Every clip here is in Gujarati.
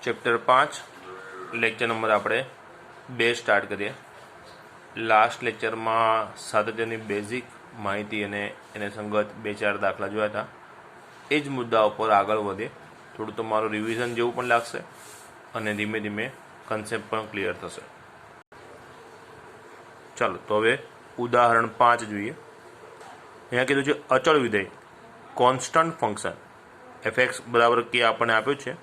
चैप्टर 5 लेक्चर नंबर આપણે 2 સ્ટાર્ટ કરીએ। લાસ્ટ લેક્ચરમાં સાતત્યની બેઝિક માહિતી અને એને સંગત 2-4 દાખલા જોયા હતા। એ જ મુદ્દા ઉપર આગળ વધે, થોડું તમારું રિવિઝન જેવું પણ લાગશે અને ધીમે ધીમે કન્સેપ્ટ પણ ક્લિયર થશે। ચાલો તો હવે ઉદાહરણ 5 જોઈએ। અહીંયા કીધું છે અચળ વિધેય કોન્સ્ટન્ટ ફંક્શન fx બરાબર k આપણને આપ્યું છે।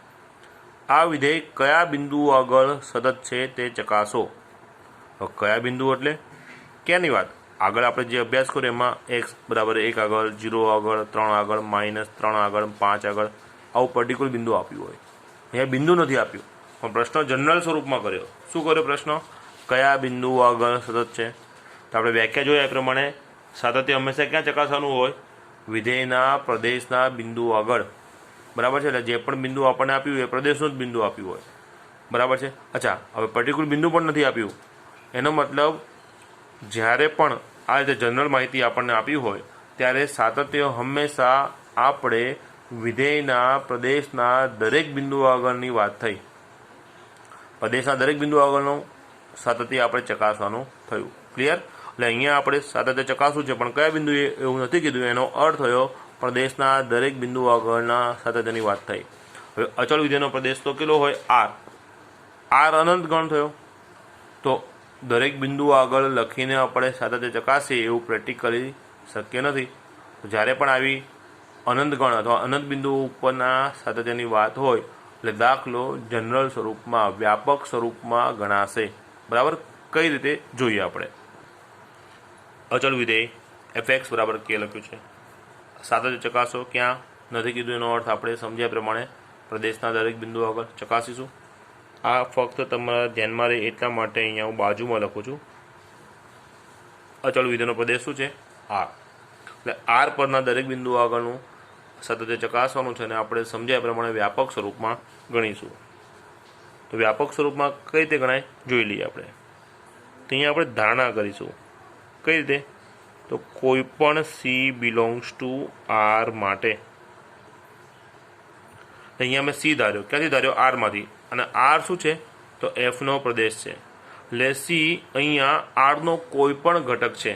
આ વિધેય કયા બિંદુઓ આગળ સતત છે તે ચકાસો। તો કયા બિંદુ એટલે ક્યાંની વાત? આગળ આપણે જે અભ્યાસ કર્યો એમાં x બરાબર 1 આગળ, 0 આગળ, 3 આગળ, -3 આગળ, 5 આગળ આવું પર્ટિક્યુલર બિંદુ આપ્યું હોય। અહીંયા બિંદુ નથી આપ્યું, પણ પ્રશ્ન જનરલ સ્વરૂપમાં કર્યો। શું કર્યો પ્રશ્ન? કયા બિંદુઓ આગળ સતત છે? તો આપણે વ્યાખ્યા જોઈએ એ પ્રમાણે સાતત્ય હંમેશા ક્યાં ચકાસવાનું હોય? વિધેયના પ્રદેશના બિંદુ આગળ, બરાબર છે। એટલે જે પણ બિંદુ આપણને આપ્યું એ પ્રદેશનું જ બિંદુ આપ્યું હોય, બરાબર છે। અચ્છા, હવે પર્ટિક્યુલર બિંદુ પણ નથી આપ્યું, એનો મતલબ જ્યારે પણ આ રીતે જનરલ માહિતી આપણને આપી હોય ત્યારે સાતત્ય હંમેશા આપણે વિધેયના પ્રદેશના દરેક બિંદુ આગળની વાત થઈ, પ્રદેશના દરેક બિંદુ આગળનું સાતત્ય આપણે ચકાસવાનું થયું। ક્લિયર? એટલે અહીંયા આપણે સાતત્ય ચકાસવું છે, પણ કયા બિંદુએ એવું નથી કીધું। એનો અર્થ થયો પ્રદેશના દરેક બિંદુ આગળના સાતત્યની વાત થઈ। હવે અચળ વિધેયનો પ્રદેશ તો કેટલો હોય? r અનંત ગણ થયો। તો દરેક બિંદુ આગળ લખીને આપણે સાતત્ય ચકાસીએ એવું પ્રેક્ટિકલી શક્ય નથી। તો જ્યારે પણ આવી અનંત ગણ અથવા અનંત બિંદુ ઉપરના સાતત્યની વાત હોય એટલે દાખલો જનરલ સ્વરૂપમાં, વ્યાપક સ્વરૂપમાં ગણાશે। બરાબર? કઈ રીતે જોઈએ આપણે? અચળ વિધેય fx બરાબર k લખ્યું છે, સાતત્ય ચકાસો ક્યાં નથી કીધું, એનો અર્થ આપણે સમજ્યા પ્રમાણે પ્રદેશના દરેક બિંદુ આગળ ચકાસીશું। આ ફક્ત તમારા ધ્યાનમાં રહે એટલા માટે અહીંયા હું બાજુમાં લખું છું। અચળ વિધેયનો પ્રદેશ શું છે? r। એટલે r પરના દરેક બિંદુ આગળનું સાતત્ય ચકાસવાનું છે અને આપણે સમજ્યા પ્રમાણે વ્યાપક સ્વરૂપમાં ગણીશું। તો વ્યાપક સ્વરૂપમાં કઈ રીતે ગણાય જોઈ લઈએ આપણે। તો અહીંયા આપણે ધારણા કરીશું। કઈ રીતે? તો કોઈ પણ c બિલોંગ્સ ટુ r માટે અહીંયા મેં c ધાર્યો, ક્યાંથી ધાર્યો? r માંથી, અને r શું છે? તો f નો પ્રદેશ છે, એટલે c અહીંયા r નો કોઈ પણ ઘટક છે,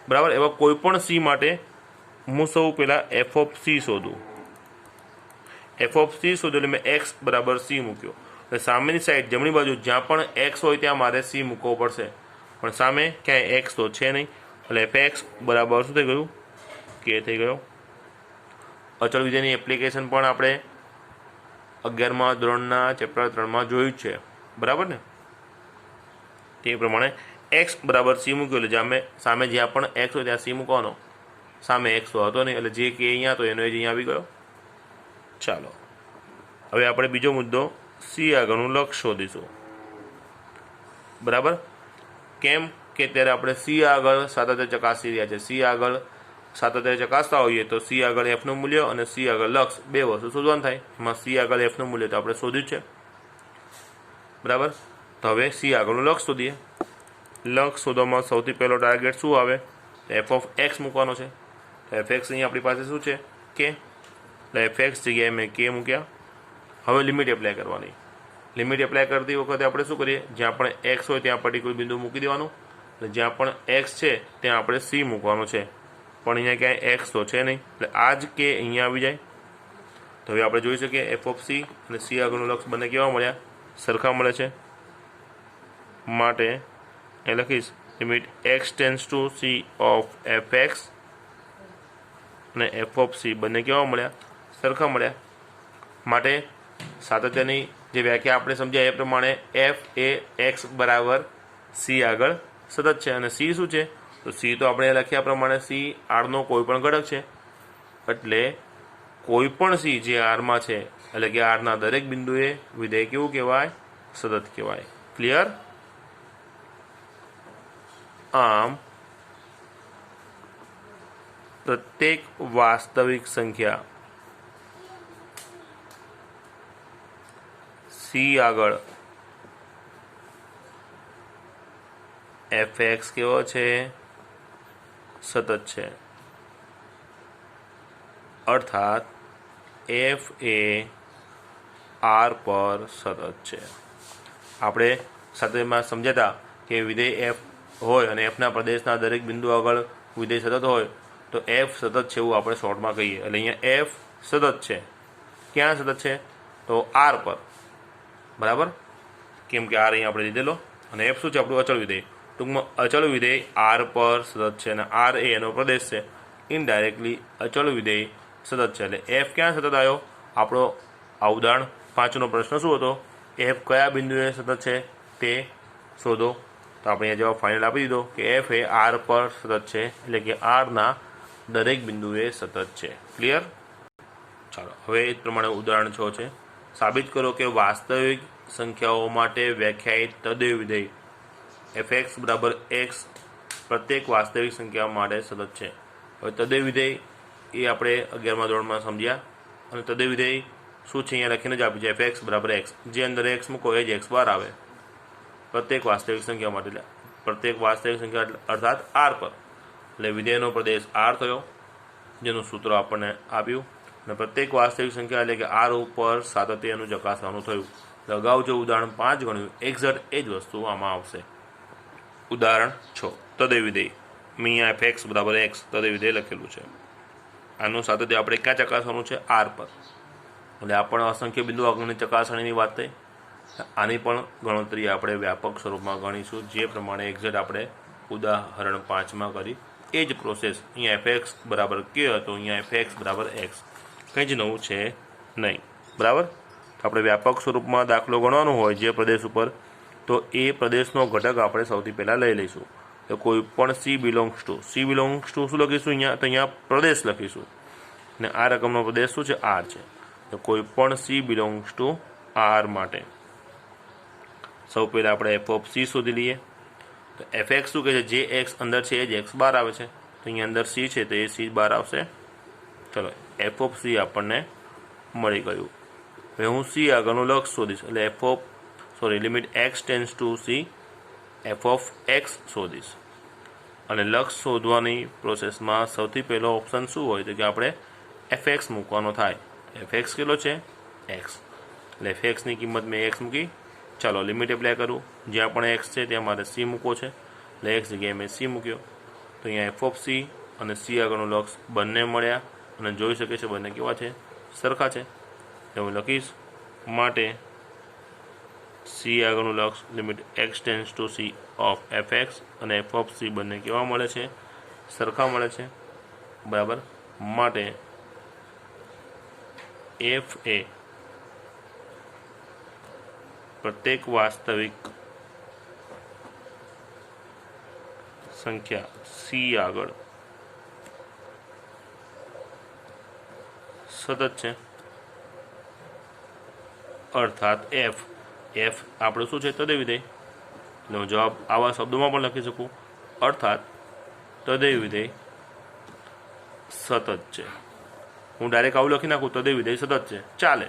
બરાબર। એવા કોઈ પણ c માટે હું સૌ પહેલાં f of c શોધું। f of c શોધ્યું એટલે મેં x બરાબર c મૂક્યો, એટલે સામેની સાઈડ જમણી બાજુ જ્યાં પણ x હોય ત્યાં મારે c મૂકવો પડશે, પણ સામે ક્યાંય x તો છે નહીં, એટલે fx બરાબર શું થઈ ગયું? k થઈ ગયો। અચળ વિધેયની એપ્લિકેશન પણ આપણે 11મા ધોરણના ચેપ્ટર 3માં જોયું જ છે, બરાબર ને? તે પ્રમાણે x બરાબર c મૂક્યો એટલે સામે જ્યાં પણ x હોય ત્યાં c મૂકવાનો, સામે x તો હતો નહીં એટલે જે કે અહીંયા હતો એનો જ અહીંયા આવી ગયો। ચાલો હવે આપણે બીજો મુદ્દો c આગળનું લક્ષ શોધીશું, બરાબર? કેમ કે ત્યારે આપણે c આગળ સાતત્ય ચકાસી રહ્યા છે। c આગળ સાતત્ય ચકાસતા હોઈએ તો c આગળ f નું મૂલ્ય અને c આગળ લક્ષ બે વસ્તુ શોધવાનું થાય। એમાં c આગળ f નું મૂલ્ય તો આપણે શોધ્યું છે, બરાબર? તો હવે c આગળનું લક્ષ શોધીએ। લક્ષ શોધવામાં સૌથી પહેલો ટાર્ગેટ શું આવે? f ઓફ x મૂકવાનો છે। તો fx અહીં આપણી પાસે શું છે? k, એટલે fx જગ્યાએ મેં k મૂક્યા। હવે લિમિટ એપ્લાય કરવાની। લિમિટ એપ્લાય કરતી વખતે આપણે શું કરીએ? જ્યાં પણ x હોય ત્યાં પર્ટિક્યુલર બિંદુ મૂકી દેવાનું, એટલે જ્યાં પણ x છે ત્યાં આપણે c મૂકવાનું છે, પણ અહીંયા ક્યાંય x તો છે નહીં એટલે આ જ k અહીંયા આવી જાય। તો હવે આપણે જોઈ શકીએ f ઓફ c અને c આગળનું લક્ષ બંને કેવા મળ્યા? સરખા મળે છે, માટે એ લખીશ limit x tends two c of fx અને f ઓફ c બંને કેવા મળ્યા? સરખા મળ્યા। માટે સાતત્યની જે વ્યાખ્યા આપણે સમજ્યા એ પ્રમાણે f એ x બરાબર c આગળ સતત છે, અને c શું છે? તો c તો આપણે લખ્યા પ્રમાણે c r નો કોઈ પણ ઘટક છે, એટલે કોઈ પણ c જે r માં છે એટલે કે r ના દરેક બિંદુએ વિધેય કેવું કહેવાય? સતત કહેવાય। ક્લિયર? આમ પ્રત્યેક વાસ્તવિક સંખ્યા c આગળ fx કેવો છે? સતત છે। અર્થાત f એ આર પર સતત છે. આપણે સાથેમાં સમજ્યા હતા કે વિધેય એફ હોય અને એફના પ્રદેશના દરેક બિંદુ આગળ વિધેય સતત હોય તો એફ સતત છે એવું આપણે શોર્ટમાં કહીએ. એટલે અહીંયા એફ સતત છે. ક્યાં સતત છે? તો આર પર. બરાબર, કેમ કે આર અહીંયા આપણે લીધેલો અને એફ શું છે? આપણું અચળ વિધેય. ટૂંકમાં અચળ વિધેય આર પર સતત છે અને આર એ એનો પ્રદેશ છે. ઇનડાયરેક્ટલી અચળ વિધેય સતત છે. એટલે એફ ક્યાં સતત આવ્યો? આપણો આ ઉદાહરણ 5નો પ્રશ્ન શું હતો? એફ કયા બિંદુએ સતત છે તે શોધો. તો આપણે અહીંયા જવાબ ફાઇનલ આપી દીધો કે એફ એ આર પર સતત છે, એટલે કે આરના દરેક બિંદુએ સતત છે. ક્લિયર? ચાલો હવે એ જ પ્રમાણે ઉદાહરણ 6 છે. સાબિત કરો કે વાસ્તવિક સંખ્યાઓ માટે વ્યાખ્યાયિત તદેવ વિધેય fx બરાબર x પ્રત્યેક વાસ્તવિક સંખ્યા માટે સતત છે. હવે તદેવ વિધેય એ આપણે 11મા ધોરણમાં સમજ્યા અને તદેવ વિધેય શું છે અહીંયા લખીને જ આપ્યું છે fx બરાબર x. જે અંદર x મૂકો એ જ x બાર આવે પ્રત્યેક વાસ્તવિક સંખ્યા માટે. પ્રત્યેક વાસ્તવિક સંખ્યા અર્થાત r પર. એટલે વિધેયનો પ્રદેશ r થયો જેનું સૂત્ર આપણને આપ્યું અને પ્રત્યેક વાસ્તવિક સંખ્યા એટલે કે r ઉપર સાતત્યનું ચકાસવાનું થયું. અગાઉ જો ઉદાહરણ 5 ગણ્યું એક્ઝેક્ટ એ જ વસ્તુ આમાં આવશે. ઉદાહરણ 6 તદેવ વિધેય. મેં અહીંયા fx બરાબર x તદેવ વિધેય લખેલું છે. આનું સાતત્ય આપણે ક્યાં ચકાસવાનું છે? r પર. એટલે આ પણ અસંખ્ય બિંદુ આગળની ચકાસણીની વાત થઈ. આની પણ ગણતરી આપણે વ્યાપક સ્વરૂપમાં ગણીશું, જે પ્રમાણે એક્ઝેક્ટ આપણે ઉદાહરણ 5માં કરી એ જ પ્રોસેસ. અહીંયા fx બરાબર k હતો, અહીંયા fx બરાબર x. કંઈ જ નવું છે નહીં. બરાબર, આપણે વ્યાપક સ્વરૂપમાં દાખલો ગણવાનો હોય જે પ્રદેશ ઉપર, તો એ પ્રદેશનો ઘટક આપણે સૌથી પહેલાં લઈ લઈશું. તો કોઈ પણ સી બિલોંગ્સ ટુ શું લખીશું અહીંયા? તો અહીંયા પ્રદેશ લખીશું અને આ રકમનો પ્રદેશ શું છે? આર છે. તો કોઈ પણ સી બિલોંગ્સ ટુ આર માટે સૌ પહેલાં આપણે એફ ઓફ સી શોધી લઈએ. તો એફ એક્સ શું કહે છે? જે એક્સ અંદર છે એ જ એક્સ બાર આવે છે. તો અહીંયા અંદર સી છે તો એ સી બાર આવશે. ચલો, એફ ઓફ સી આપણને મળી ગયું. હવે હું સી આગળનું લક્ષ શોધીશ. એટલે limit x tends to c f of x શોધીશ. અને લક્ષ શોધવાની પ્રોસેસમાં સૌથી પહેલો ઓપ્શન શું હોય? તો કે આપણે એફ એક્સ મૂકવાનો થાય. એફ એક્સ કેટલો છે? એક્સ. એટલે એફ એક્સની કિંમત મેં એક્સ મૂકી. ચાલો લિમિટ એપ્લાય કરું. જ્યાં પણ એક્સ છે ત્યાં મારે સી મૂકવો છે. એટલે એક્સ જગ્યાએ મેં સી મૂક્યો. તો અહીંયા એફ ઓફ સી અને સી આગળનું લક્ષ બંને મળ્યા અને જોઈ શકે છે બંને કેવા છે? સરખા છે. એટલે હું લખીશ માટે સી આગળનું લક્ષ limit x tends to c of F x અને એફ ઓફ સી બંને કેવા મળે છે? સરખા મળે છે. બરાબર, માટે એફ એ પ્રત્યેક વાસ્તવિક સંખ્યા સી આગળ સતત છે. અર્થાત એફ આપણું શું છે? તદેવ વિધેય. એટલે હું જવાબ આવા શબ્દોમાં પણ લખી શકું. અર્થાત તદેવ વિધેય સતત છે. હું ડાયરેક્ટ આવું લખી નાખું તદેવ વિધેય સતત છે, ચાલે.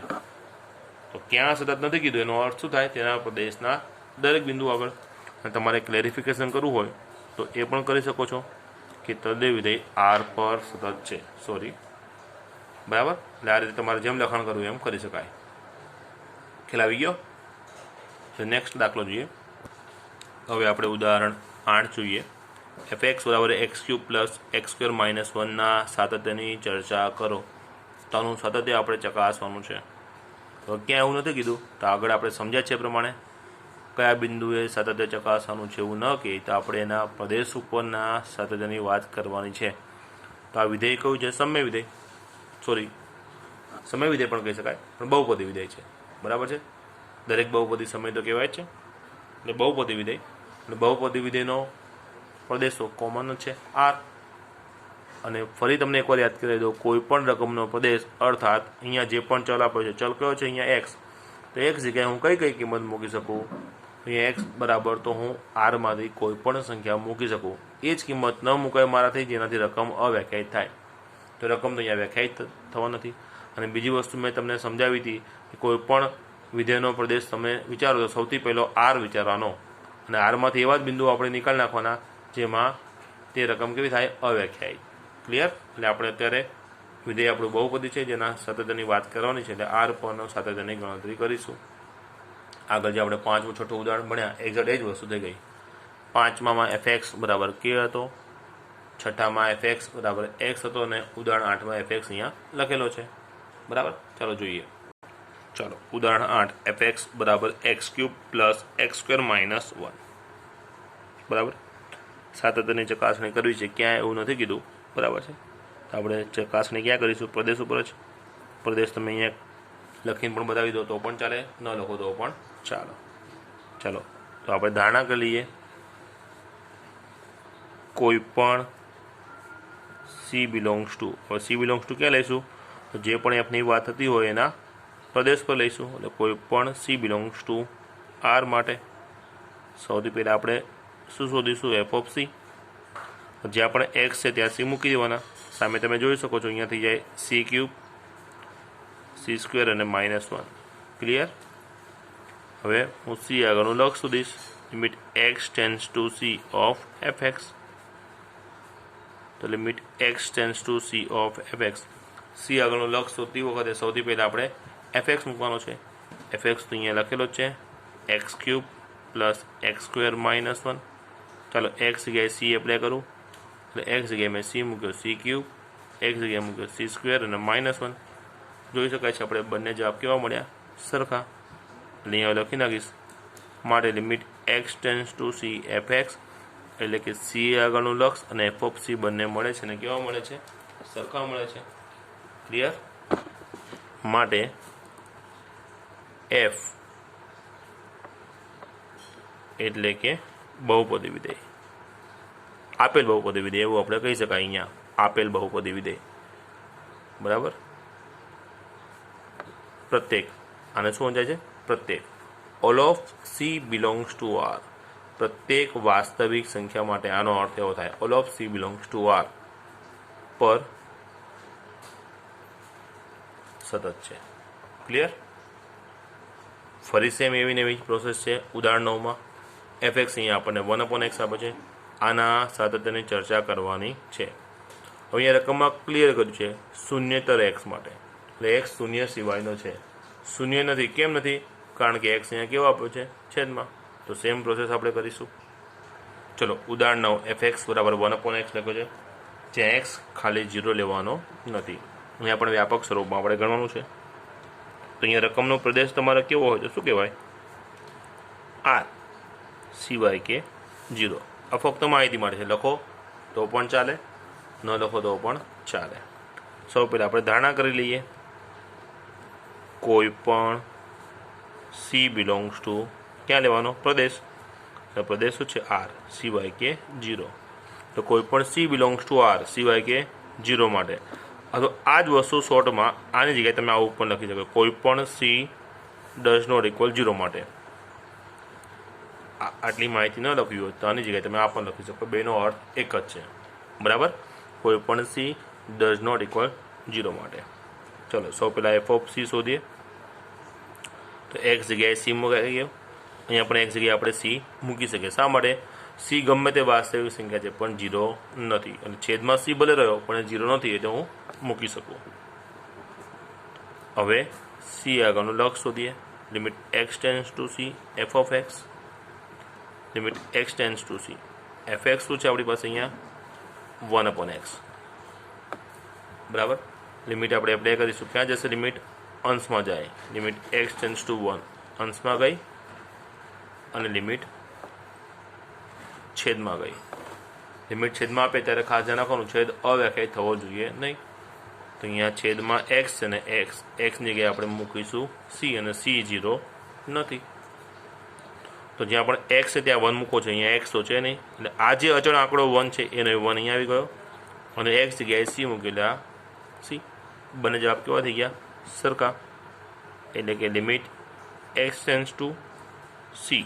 તો ક્યાં સતત નથી કીધું, એનો અર્થ શું થાય? તેના પ્રદેશના દરેક બિંદુ આગળ. અને તમારે ક્લેરિફિકેશન કરવું હોય તો એ પણ કરી શકો છો કે તદેવ વિધેય આર પર સતત છે. બરાબર, એટલે આ રીતે તમારે જેમ લખાણ કરવું એમ કરી શકાય. ખ્યાલ આવી ગયો? નેક્સ્ટ દાખલો જોઈએ. હવે આપણે ઉદાહરણ 8 જોઈએ. એફ એક્સ બરાબર x cube plus x square minus 1ના સાતત્યની ચર્ચા કરો. તો આનું સાતત્ય આપણે ચકાસવાનું છે. તો ક્યાં એવું નથી કીધું, તો આગળ આપણે સમજ્યા છે પ્રમાણે કયા બિંદુએ સાતત્ય ચકાસવાનું છે એવું ન કહે તો આપણે એના પ્રદેશ ઉપરના સાતત્યની વાત કરવાની છે. તો આ વિધેય કયું છે? સમય વિધેય. સમય વિધેય પણ કહી શકાય, પણ બહુપદી વિધેય છે. બરાબર છે, દરેક બહુપદી સમય તો કહેવાય જ છે. એટલે બહુપદી વિધેય. એટલે બહુપદી વિધેયનો પ્રદેશો કોમન છે આર. અને ફરી તમને એકવાર યાદ કરી દો, કોઈ પણ રકમનો પ્રદેશ અર્થાત અહીંયા જે પણ ચલ આપ્યો છે, ચલ કયો છે? અહીંયા એક્સ. તો એક્સ જગ્યાએ હું કઈ કિંમત મૂકી શકું? અહીંયા એક્સ બરાબર તો હું આરમાંથી કોઈ પણ સંખ્યા મૂકી શકું. એ જ કિંમત ન મૂકાય મારાથી જેનાથી રકમ અવ્યાખ્યાયિત થાય. તો રકમ તો અહીંયા વ્યાખ્યાયિત થવા નથી. અને બીજી વસ્તુ મેં તમને સમજાવી હતી કે કોઈ પણ વિધેયનો પ્રદેશ તમે વિચારો તો સૌથી પહેલો આર વિચારવાનો અને આરમાંથી એવા જ બિંદુઓ આપણે નિકાલ નાખવાના જેમાં તે રકમ કેવી થાય? અવ્યાખ્યાયિત. ક્લિયર? એટલે આપણે અત્યારે વિધેય આપણું બહુપદી છે જેના સાતત્યની વાત કરવાની છે, એટલે આર પરનો સાતત્યની ગણતરી કરીશું. આગળ જે આપણે પાંચમું છઠ્ઠું ઉદાહરણ ભણ્યા એક્ઝેક્ટ એ જ વસ્તુ થઈ ગઈ. પાંચમામાં fx બરાબર k હતો, છઠ્ઠામાં fx બરાબર x હતો અને ઉદાહરણ 8માં fx અહીંયા લખેલો છે. બરાબર, ચાલો જોઈએ. ચાલો ઉદાહરણ 8 fx બરાબર x³ પ્લસ x² માઇનસ 1. બરાબર, સાતત્યની ચકાસણી કરવી છે, ક્યાંય એવું નથી કીધું. બરાબર છે, તો આપણે ચકાસણી ક્યાં કરીશું? પ્રદેશ ઉપર જ. પ્રદેશ તમે અહીંયા લખીને પણ બતાવી દો તો પણ ચાલે, ન લખો તો પણ ચાલો. ચાલો તો આપણે ધારણા કરી લઈએ, કોઈ પણ સી બિલોંગ્સ ટુ, હવે સી બિલોંગ્સ ટુ ક્યાં લઈશું? તો જે પણ એફની વાત થતી હોય એના પ્રદેશ પર લઈશું. એટલે કોઈ પણ સી બિલોંગ્સ ટુ આર માટે સૌથી પહેલાં આપણે શું શોધીશું? F of C. જ્યાં પણ એક્સ છે ત્યાં સી મૂકી દેવાના. સામે તમે જોઈ શકો છો અહીંયા થઈ જાય c³ c² અને -1. ક્લિયર? હવે હું સી આગળનું લક્ષ શોધીશ. Limit x tends to c of fx. તો limit x tends to c of fx. C આગળનું લક્ષ શોધતી વખતે સૌથી પહેલાં આપણે fx મૂકવાનો છે. fx તો અહીંયા લખેલો જ છે, x³ પ્લસ x² -1. ચાલો x જગ્યાએ સી એપ્લાય કરું, એટલે x જગ્યાએ મેં સી મૂક્યો c³, x જગ્યાએ મૂક્યો c² અને -1. જોઈ શકાય છે આપણે બંને જવાબ કેવા મળ્યા? સરખા. એટલે અહીંયા લખી નાખીશ. માટે limit x tends to C fx, એટલે કે સી આગળનું લક્ષ અને એફ ઓફ સી બંને મળે છે અને કેવા મળે છે? સરખા મળે છે. ક્લિયર? માટે એફ એટલે કે બહુપદી વિધેય, આપેલ બહુપદી વિધેય એવું આપણે કહી શકાય. અહીંયા આપેલ બહુપદી વિધેય. બરાબર, પ્રત્યેક, આને શું સમજાય છે? પ્રત્યેક. All of C belongs to R. પ્રત્યેક વાસ્તવિક સંખ્યા માટે આનો અર્થ એવો થાય, all of C belongs to R પર સતત છે. ક્લિયર? ફરી સેમ એવી ને એવી પ્રોસેસ છે. ઉદાહરણ 9માં fx અહીંયા આપણને 1/x આપે છે. આના સાતત્યની ચર્ચા કરવાની છે. હવે અહીંયા રકમમાં ક્લિયર કર્યું છે શૂન્યતર x માટે, એટલે x શૂન્ય સિવાયનો છે. શૂન્ય નથી. કેમ નથી? કારણ કે x અહીંયા કેવો આપ્યો છે? છેદમાં. તો સેમ પ્રોસેસ આપણે કરીશું. ચલો ઉદાહરણ 9 fx બરાબર 1/x લખ્યો છે, જ્યાં x ખાલી 0 લેવાનો નથી. અહીંયા પણ વ્યાપક સ્વરૂપમાં આપણે ગણવાનું છે. તો અહીંયા રકમનો પ્રદેશ તમારે કેવો હોય તો શું કહેવાય? આર સિવાય કે 0. આ ફક્ત માહિતી માટે છે. લખો તો પણ ચાલે, ન લખો તો પણ ચાલે. સૌ પહેલાં આપણે ધારણા કરી લઈએ, કોઈ પણ સી બિલોંગ્સ ટુ ક્યાં લેવાનો? પ્રદેશ. પ્રદેશ શું છે? આર સિવાય કે 0. તો કોઈ પણ સી બિલોંગ્સ ટુ આર સિવાય કે 0 માટે, તો આ જ વસ્તુ શોર્ટમાં આની જગ્યાએ તમે આવું પણ લખી શકો, કોઈ પણ સી ડઝ નોટ ઇક્વલ 0 માટે. આટલી માહિતી ન લખવી હોય તો આની જગ્યાએ તમે આ પણ લખી શકો. બેનો અર્થ એક જ છે. બરાબર, કોઈ પણ સી ડઝ નોટ ઇક્વલ 0 માટે. ચલો સૌ પહેલાં એફ ઓફ સી શોધીએ. તો એક્સ જગ્યાએ સી મૂકાઈ ગયો. અહીંયા પણ એક જગ્યાએ આપણે સી મૂકી શકીએ. શા માટે? સી ગમે તે વાસ્તવિક સંખ્યા છે પણ 0 નથી, અને છેદમાં સી ભલે રહ્યો પણ 0 નથી, એટલે હું મૂકી શકું. હવે સી આગળનું લક્ષ શોધીએ. Limit x tends to c f of x. Limit x tends to C fx શું છે આપણી પાસે? અહીંયા 1/x. બરાબર, લિમિટ આપણે એપ્લાય કરીશું. ક્યાં જશે લિમિટ? અંશમાં જાય. લિમિટ x ટેન્સ ટુ 1 અંશમાં ગઈ અને લિમિટ છેદમાં ગઈ. લિમિટ છેદમાં આપે ત્યારે ખાસ ધ્યાન રાખવાનું, છેદ અવ્યાખ્યાયિત થવો જોઈએ નહીં. તો અહીંયા છેદમાં x છે અને xની જગ્યાએ આપણે મૂકીશું c, અને c 0 નથી. તો જ્યાં પણ x છે ત્યાં 1 મૂકો છો, અહીંયા x તો છે નહીં, એટલે આ જે અચળ આંકડો 1 છે એનો 1 અહીંયા આવી ગયો, અને x જગ્યાએ c મૂકેલા c. બંને જવાબ કેવા થઈ ગયા? સરખા. એટલે કે limit x tends two c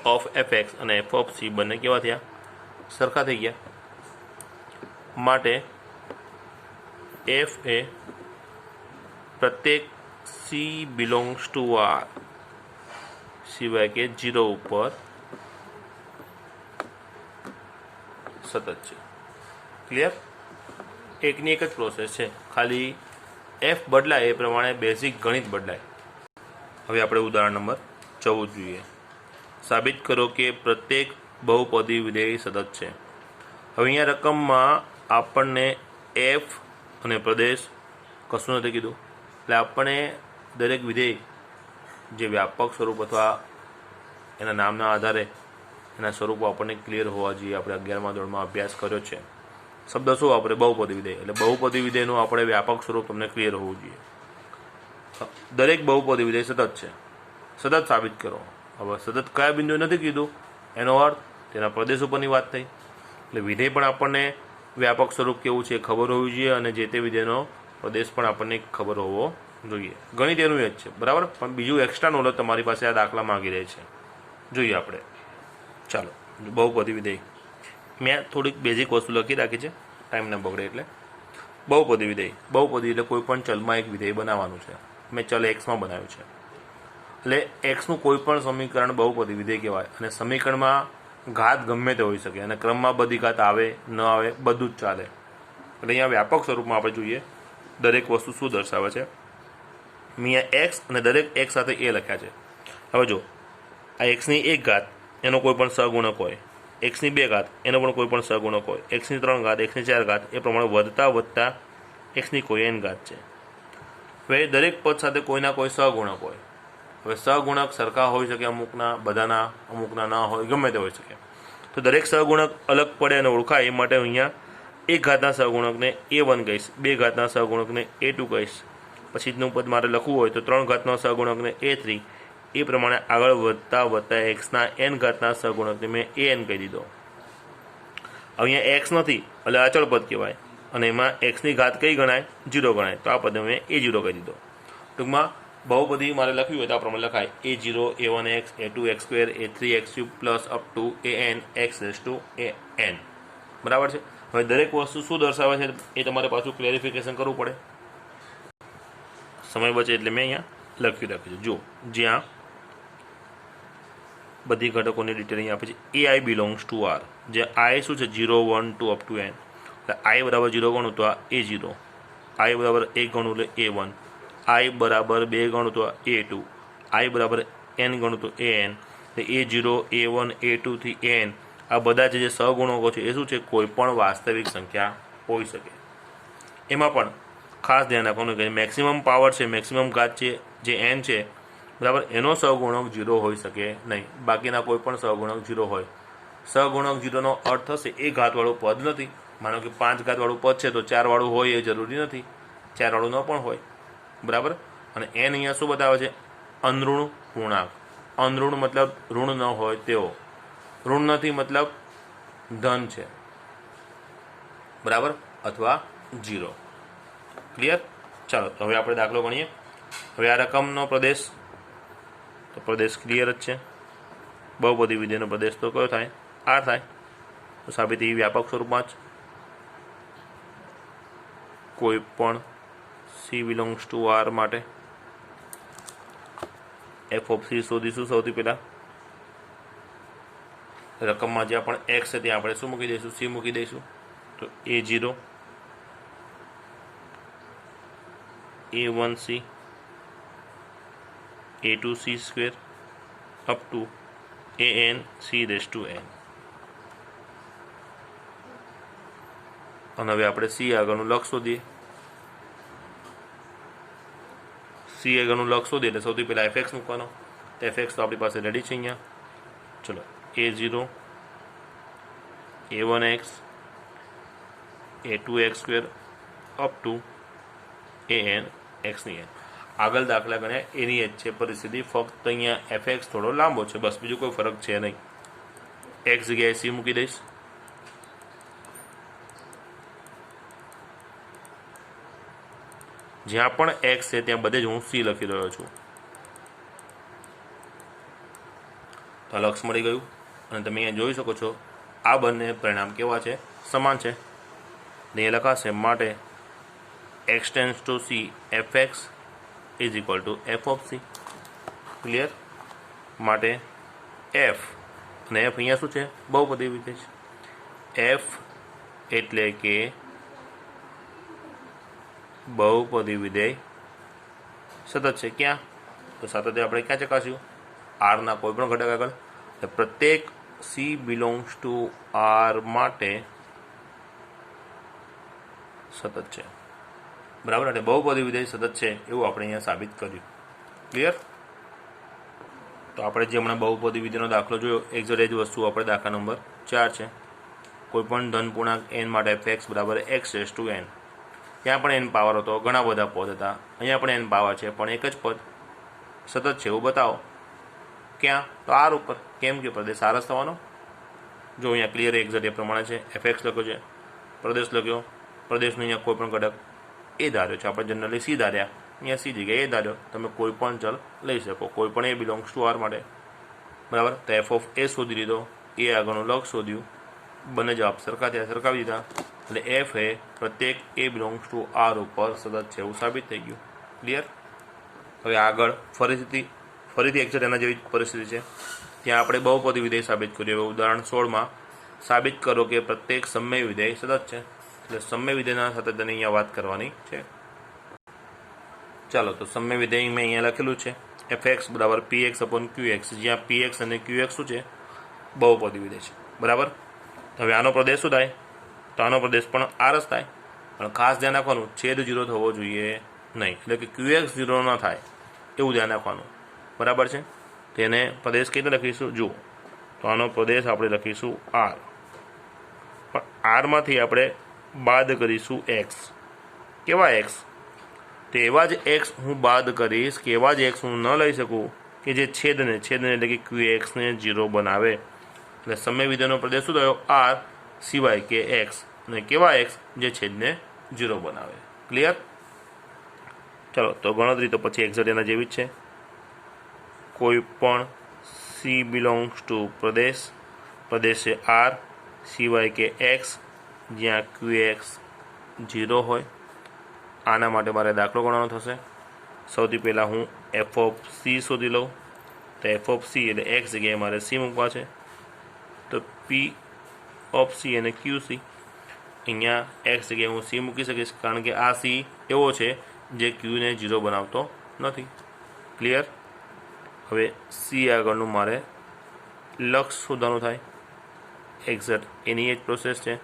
of fx અને f ઓફ c બંને કેવા થયા? સરખા થઈ ગયા. માટે f એ પ્રત્યેક c બિલોંગ્સ ટુ આર સિવાય કે 0 ઉપર સતત છે. ક્લિયર? એકની એક જ પ્રોસેસ છે, ખાલી એફ બદલાય એ પ્રમાણે બેઝિક ગણિત બદલાય. હવે આપણે ઉદાહરણ નંબર 14 જોઈએ. સાબિત કરો કે પ્રત્યેક બહુપદી વિધેય સતત છે. હવે અહીંયા રકમમાં આપણને એફ અને પ્રદેશ કશું નથી કીધું, એટલે આપણે દરેક વિધેય જે વ્યાપક સ્વરૂપ અથવા એના નામના આધારે એના સ્વરૂપો આપણને ક્લિયર હોવા જોઈએ. આપણે 11મા ધોરણમાં અભ્યાસ કર્યો છે. શબ્દ શું આપણે? બહુપદી વિધેય. એટલે બહુપદી વિધેયનું આપણે વ્યાપક સ્વરૂપ તમને ક્લિયર હોવું જોઈએ. દરેક બહુપદી વિધેય સતત છે. સતત સાબિત કરો. હવે સતત કયા બિંદુએ નથી કીધું, એનો અર્થ તેના પ્રદેશ ઉપરની વાત થઈ. એટલે વિધેય પણ આપણને વ્યાપક સ્વરૂપ કેવું છે ખબર હોવી જોઈએ, અને જે તે વિધેયનો પ્રદેશ પણ આપણને ખબર હોવો જોઈએ. ગણિત એનું એ જ છે, બરાબર. પણ બીજું એક્સ્ટ્રા નોલેજ તમારી પાસે આ દાખલા માંગી રહે છે. જોઈએ આપણે. ચાલો, બહુપદી વિધેય મેં થોડીક બેઝિક વસ્તુ લખી રાખી છે, ટાઈમ ન બગડે એટલે. બહુપદી વિધેય. બહુપદી એટલે કોઈ પણ ચલમાં એક વિધેય બનાવવાનું છે. મેં ચલ એક્સમાં બનાવ્યું છે. એટલે એક્સનું કોઈ પણ સમીકરણ બહુપદી વિધેય કહેવાય. અને સમીકરણમાં ઘાત ગમે તે હોઈ શકે, અને ક્રમમાં બધી ઘાત આવે ન આવે બધું જ ચાલે. એટલે અહીંયા વ્યાપક સ્વરૂપમાં આપણે જોઈએ દરેક વસ્તુ શું દર્શાવે છે. મેં અહીંયા એક્સ અને દરેક એક્સ સાથે એ લખ્યા છે. હવે જો આ એક્સની એક ઘાત એનો કોઈ પણ સહગુણક હોય, એક્સની બે ઘાત એનો પણ કોઈ પણ સહગુણક હોય, એક્સની 3 ઘાત, એક્સની 4 ઘાત, એ પ્રમાણે વધતા એક્સની કોઈ n ઘાત છે. હવે દરેક પદ સાથે કોઈના કોઈ સહગુણક હોય. હવે સહગુણક સરખા હોઈ શકે, અમુકના બધાના, અમુકના ના હોય, ગમે તે હોઈ શકે. તો દરેક સહગુણક અલગ પડે અને ઓળખાય એ માટે અહીંયા એક ઘાતના સહગુણકને A1 કહીશ, બે ઘાતના સહગુણકને A2 કહીશ. પછીનું પદ મારે લખવું હોય તો 3 ઘાતના સહગુણકને A3. એ પ્રમાણે આગળ વધતા એક્સના n ઘાતના સહગુણકને મેં an કહી દીધો. અહીંયા એક્સ નથી એટલે અચળ પદ કહેવાય, અને એમાં એક્સની ઘાત કઈ ગણાય? 0 ગણાય. તો આ પદને મેં A0 કહી દીધો. ટૂંકમાં બહુપદી મારે લખવી હોય તો આ પ્રમાણે લખાય: A0, A1x, A2x2, A3x3 plus up to an x raise to an. બરાબર છે. હવે દરેક વસ્તુ શું દર્શાવે છે એ તમારે પાછું ક્લેરિફિકેશન કરવું પડે. સમય બચે એટલે મેં અહીંયા લખી રાખ્યું છે. જો જ્યાં બધી ઘટકોની ડિટેલ અહીંયા આપે છે. ai બિલોંગ્સ ટુ r, જે i શું છે? 0, 1, 2 અપ ટુ n. એટલે i બરાબર 0 ગણું તો આ A0, i બરાબર 1 ગણું એટલે A1, i બરાબર 2 ગણું તો A2, i બરાબર n ગણું તો an. A0, A1, A2 થી n આ બધા જે સહગુણકો છે એ શું છે? કોઈ પણ વાસ્તવિક સંખ્યા હોઈ શકે. એમાં પણ ખાસ ધ્યાન રાખવાનું કે મેક્સિમમ પાવર છે, મેક્સિમમ ઘાત છે જે n છે, બરાબર, એનો સહગુણક 0 હોઈ શકે નહીં. બાકીના કોઈ પણ સહગુણક 0 હોય. સહગુણક 0નો અર્થ થશે એ ઘાતવાળું પદ નથી. માનો કે 5 ઘાતવાળું પદ છે તો 4 વાળું હોય એ જરૂરી નથી, 4 વાળું ન પણ હોય, બરાબર. અને n અહીંયા શું બતાવે છે? અનઋણ પૂર્ણાંક. અનઋણ મતલબ ઋણ ન હોય તેવો, ઋણ નથી મતલબ ધન છે, બરાબર, અથવા 0. ક્લિયર? ચાલો હવે આપણે દાખલો ગણીએ. હવે આ રકમનો પ્રદેશ, તો પ્રદેશ ક્લિયર જ છે. બહુપદી વિધેયનો પ્રદેશ તો કયો થાય? R થાય. તો સાબિતી વ્યાપક સ્વરૂપમાં જ કોઈ પણ C બિલોંગ્સ ટુ R માટે f ઓફ C શોધીશું. સૌથી પહેલાં રકમમાં જ્યાં પણ x છે ત્યાં આપણે શું મૂકી દઈશું? C મૂકી દઈશું. તો A0, A1C, A2C square up to an C raise to n. અને હવે આપણે C આગળનું લક્ષ શોધીએ. C આગળનું લક્ષ શોધીએ એટલે સૌથી પહેલાં fx મૂકવાનો. તો fx તો આપણી પાસે રેડી છે અહીંયા. ચલો, A0, A1x, A2x square up to an xની n. આગળ દાખલા ગણ્યા એની જ છે પરિસ્થિતિ, ફક્ત અહીંયા fx થોડો લાંબો છે, બસ, બીજું કોઈ ફરક છે નહીં. x જગ્યાએ C મૂકી દઈશ. જ્યાં પણ x છે ત્યાં બધે જ હું C લખી રહ્યો છું. તો લક્ષ મળી ગયું. અને તમે અહીંયા જોઈ શકો છો આ બંને પરિણામ કેવા છે? સમાન છે. અહીંયા લખાશે માટે x tends to C fx is equal to f of C. Clear? માટે f, અને f અહીંયા શું છે? બહુપદી વિધેય છે. f એટલે કે બહુપદી વિધેય સતત છે. ક્યાં? તો સાતત્ય આપણે ક્યાં ચકાસ્યું? આરના કોઈ પણ ઘટક આગળ. પ્રત્યેક સી બિલોંગ્સ ટુ આર માટે સતત છે. બરાબર. એટલે બહુપદી વિધેય સતત છે એવું આપણે અહીંયા સાબિત કર્યું. ક્લિયર? તો આપણે જે હમણાં બહુપદી વિધેયનો દાખલો જોયો એક્ઝેક્ટ એ જ વસ્તુ આપણે દાખલા નંબર 4 છે. કોઈપણ ધન પૂર્ણાંક n માટે fx બરાબર x રેઝ ટુ n. ત્યાં પણ n પાવર હતો, ઘણા બધા પદ હતા. અહીંયા પણ n પાવર છે, પણ એક જ પદ સતત છે એવું બતાવો. ક્યાં? તો આર ઉપર. કેમ કે પ્રદેશ આર જ થવાનો. જો અહીંયા ક્લિયર એક્ઝેક્ટ એ પ્રમાણે છે. fx લખ્યો છે, પ્રદેશ લખ્યો, પ્રદેશનો અહીંયા કોઈ પણ ઘટક એ ધાર્યો છે. આપણે જનરલી સી ધાર્યા, અહીંયા સી જગ્યાએ એ ધાર્યો. તમે કોઈ પણ ચલ લઈ શકો, કોઈ પણ એ બિલોંગ્સ ટુ આર માટે. બરાબર. તો એફ ઓફ એ શોધી લીધો, એ આગળનું લગ શોધ્યું, બંને જવાબ સરખા થયા, સરખાવી દીધા. એટલે એફ એ પ્રત્યેક એ બિલોંગ્સ ટુ આર ઉપર સતત છે એવું સાબિત થઈ ગયું. ક્લિયર? હવે આગળ ફરીથી એક્ઝેક્ટ એના જેવી પરિસ્થિતિ છે. ત્યાં આપણે બહુપદી વિધેય સાબિત કર્યું. હવે ઉદાહરણ 16માં સાબિત કરો કે પ્રત્યેક સમય વિધેય સતત છે. એટલે સમય વિધેયના સાતત્યની અહીંયા વાત કરવાની છે. ચાલો, તો સમય વિધેય મેં અહીંયા લખેલું છે fx બરાબર px અપોન qx, જ્યાં px અને qx શું છે? બહુપદી વિધેય છે. બરાબર. હવે આનો પ્રદેશ શું થાય? તો આનો પ્રદેશ પણ આર જ થાય. પણ ખાસ ધ્યાન રાખવાનું, છેદ 0 થવો જોઈએ નહીં. એટલે કે qx 0 ન થાય એવું ધ્યાન રાખવાનું. બરાબર છે. તેને પ્રદેશ કઈ રીતે લખીશું? જુઓ, તો આનો પ્રદેશ આપણે લખીશું આર. પણ આરમાંથી આપણે બાદ કરીશું એક્સ. કેવા એક્સ? તો એવા જ એક્સ હું બાદ કરીશ કે એવા જ એક્સ હું ન લઈ શકું કે જે છેદને એટલે કે qx ને 0 બનાવે. એટલે સમય વિધેયનો પ્રદેશ શું થયો? આર સિવાય કે એક્સ. અને કેવા એક્સ? જે છેદને 0 બનાવે. ક્લિયર? ચલો, તો ગણતરી તો પછી એક્ઝેક્ટ એના જેવી જ છે. કોઈ પણ સી બિલોંગ્સ ટુ પ્રદેશ છે આર સિવાય કે એક્સ, જ્યાં qx 0 હોય. આના માટે મારે દાખલો ગણવાનો થશે. સૌથી પહેલાં હું એફ ઓફ સી શોધી લઉં. તો એફ ઓફ સી એટલે એક્સ જગ્યાએ મારે સી મૂકવા છે. તો પી ઓફ સી અને ક્યુ સી, અહીંયા એક્સ જગ્યાએ હું સી મૂકી શકીશ, કારણ કે આ સી એવો છે જે ક્યુને 0 બનાવતો નથી. ક્લિયર? હવે સી આગળનું મારે લક્ષ શોધવાનું થાય. એક્ઝેક્ટ એની એ જ પ્રોસેસ છે.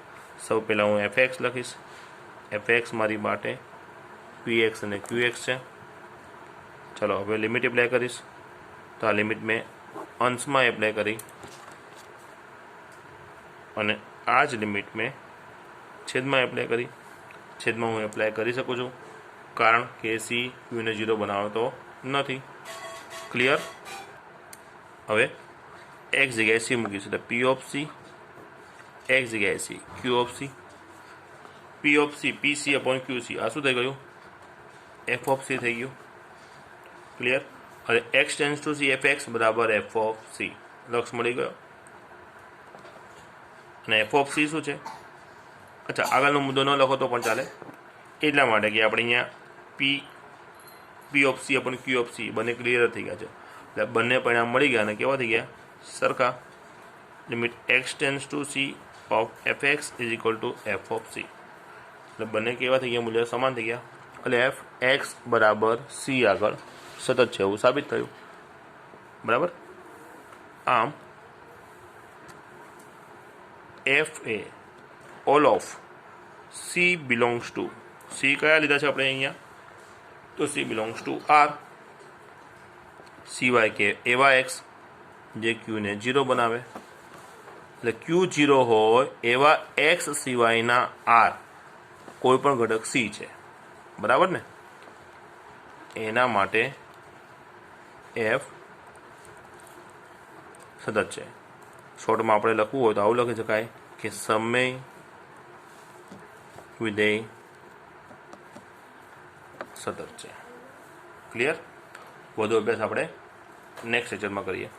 સૌ પહેલાં હું fx લખીશ. fx મારી માટે px અને qx છે. ચલો, હવે લિમિટ એપ્લાય કરીશ. તો આ લિમિટ મેં અંશમાં એપ્લાય કરી અને આ જ લિમિટ મેં છેદમાં એપ્લાય કરી. છેદમાં હું એપ્લાય કરી શકું છું, કારણ કે સી ક્યુને 0 બનાવતો નથી. ક્લિયર? હવે એક્સ જગ્યાએ સી મૂકીશું. તો પી ઓફ સી, એક્સ જગ્યાએ C, Q of C, P of C, P C upon Q C. આ શું થઈ ગયું? એફ ઓફ સી થઈ ગયું. ક્લિયર? હવે x tends to c F બરાબર એફ ઓફ સી. લક્ષ મળી ગયો. અને એફ ઓફ સી શું છે? અચ્છા, આગળનો મુદ્દો ન લખો તો પણ ચાલે, એટલા માટે કે આપણે અહીંયા પી of C upon Q of C બંને ક્લિયર થઈ ગયા છે. એટલે બંને પરિણામ મળી ગયા અને કેવા થઈ ગયા? સરખા. Limit x tends to c of F x is equal to f of C. એટલે બંને કેવા થઈ ગયા? મૂલ્ય સમાન થઈ ગયા. એટલે એફ એક્સ બરાબર સી આગળ સતત છે એવું સાબિત થયું. બરાબર. આમ F A all of C belongs two, C કયા લીધા છે આપણે અહીંયા? તો સી બિલોંગ્સ ટુ આર સિવાય કે એવા એક્સ જે ક્યુને 0 બનાવે. એટલે ક્યુ 0 હોય એવા એક્સ સિવાયના આર કોઈ પણ ઘટક સી છે. બરાબર ને? એના માટે એફ સતત છે. શોર્ટમાં આપણે લખવું હોય તો આવું લખી શકાય કે સમય વિધેય સતત છે. ક્લિયર? વધુ અભ્યાસ આપણે નેક્સ્ટ લેક્ચરમાં કરીએ.